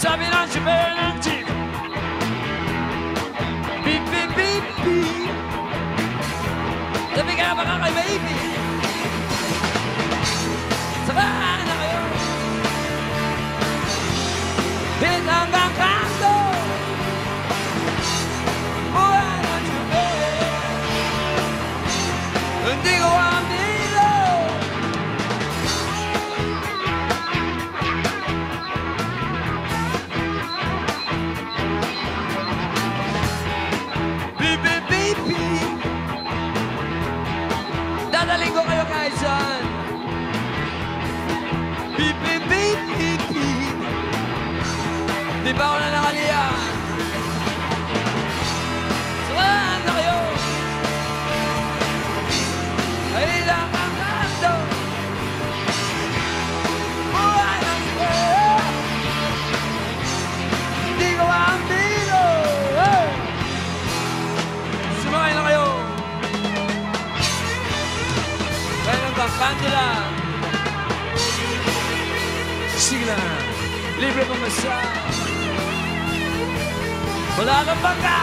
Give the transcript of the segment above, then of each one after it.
Sabi ng chipper ng jeep. Beep, beep, beep, beep. Sabi ka baka kay baby. Samahan na kayo. Hanggang kanto. Buhay ng chipper. Hindi ko ang dilo. Dadaling ko kayo kahit saan. Beep, beep, beep, beep, beep. Di ba ako na nakaliyan? Samahan na kayo. Ay lang ang kanto. Buhay ng square. Hindi ko ang dilo. Sumakay na kayo. Kanto lang. Sige lang. Libre kong masya. Wala kang bangka.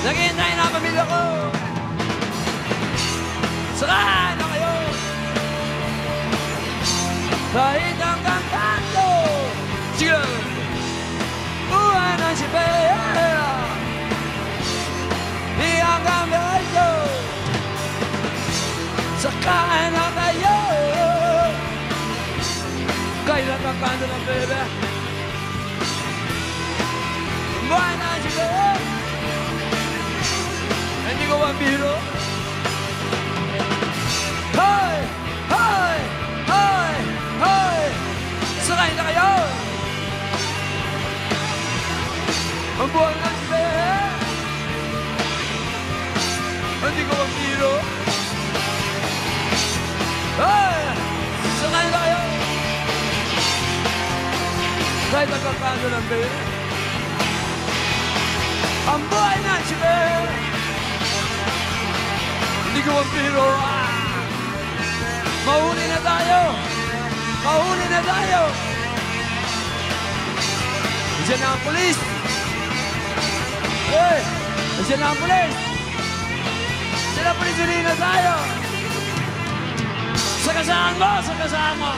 Naghihintay na ang pamilya ko. Sakahan na kayo. Kahit hanggang kanto. Sige. Buhay ng sipera. Di hanggang medyo. Sakahan na tayo. Kahit hanggang kanto ng bebe. Buhay ng sipera. Hindi ko Bandido. Hoy! Hoy! Hoy! Hoy! Sakay na kayo! Ang buwan ng sipera. Hindi ko Bandido. Hoy! Sakay na kayo! Kahit nagkakano ng pera. Ang buwan ng sipera. Hindi ko Bandido. Mahuli na tayo. Mahuli na tayo. Diyan na ang pulis. Hey! Diyan na ang pulis. Diyan na ang pulis. Huli na tayo. Sa kasaan mo. Sa kasaan mo.